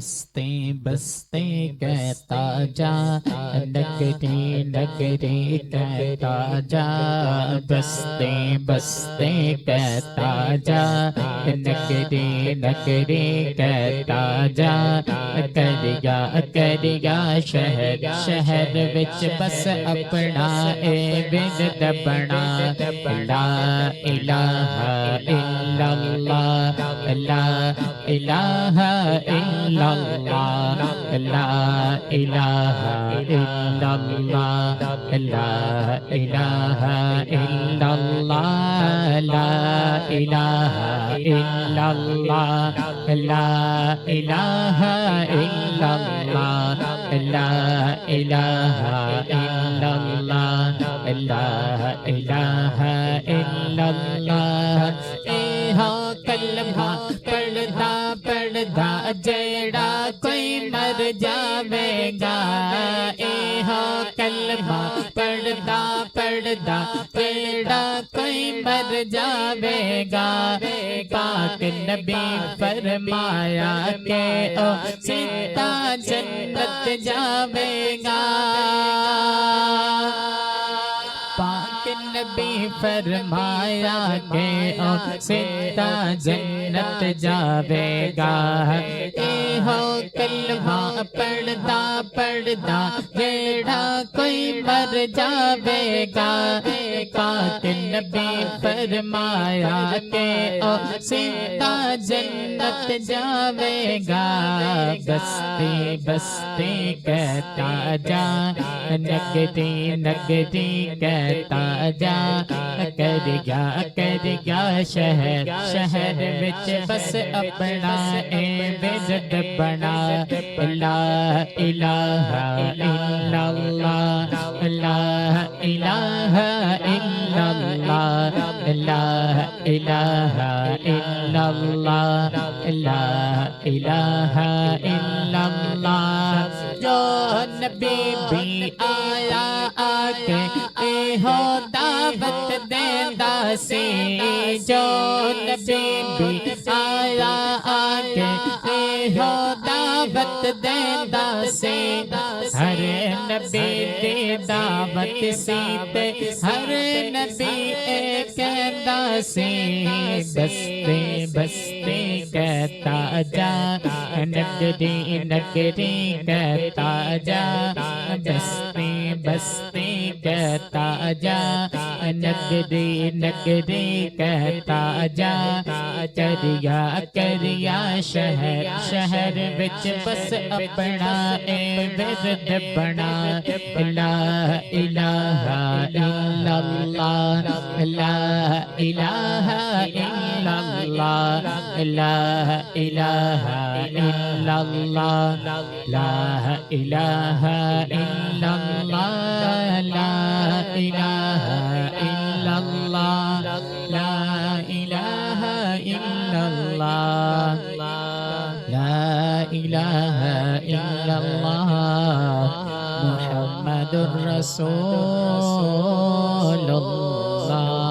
بستے بستے کہتا جا نگری نگری کہتا جا بستے بستے کہتا جا نگری نگری کہتا جا کریا کریا شہر شہر وچ بس اپنا اے ورد بنا لا الہ الا اللہ لا الہ الا اللہ لا الہ الا اللہ لا الہ الا اللہ لا الہ الا اللہ لا الہ الا اللہ لا الہ الا اللہ لا الہ الا اللہ اے ہو کلمہ پڑھدا پڑھدا جیڑا کوئی مر جاوے گا اے ہو کلمہ پڑھدا پڑھدا جیڑا کوئی مر جاوے گا پاک نبی فرمایا کہ او سیدھا جنت جاوے گا پاک نبی فرمایا کہ او سیدھا جنت جاوے گا اے ہو کلمہ پڑھدا پڑھدا جیڑا کوئی مر جاوے گا پاک نبی فرمایا کہ او سیدھا جنت جاوے گا بستے بستے کہتا جا نگری نگری کہتا جا کریا کریا شہر شہر وچ بس اپنا اے ورد بنا لا الہ الا اللہ لا الہ الا اللہ لا الہ الا اللہ لا الہ الا اللہ جو نبی بھی آیا آکے اے ہو دعوت دیندا سی جو نبی بھی آیا آکے اے ہو دعوت دیندا سی ہر نبی دی دعوت سی تے ہر نبی اے کہندا سی بستے بستے کہتا جا نگری نگری کہتا جا بستے بستے کہتا جا نگری نگری کہتا جا کریا کریا شہر شہر وچ بس اپنا اے ورد بنا لا الہ الا اللہ لا الہ الا اللہ لا الہ الا اللہ لا الہ الا اللہ لا الہ الا اللہ لا الہ الا اللہ لا الہ الا اللہ محمد رسول اللہ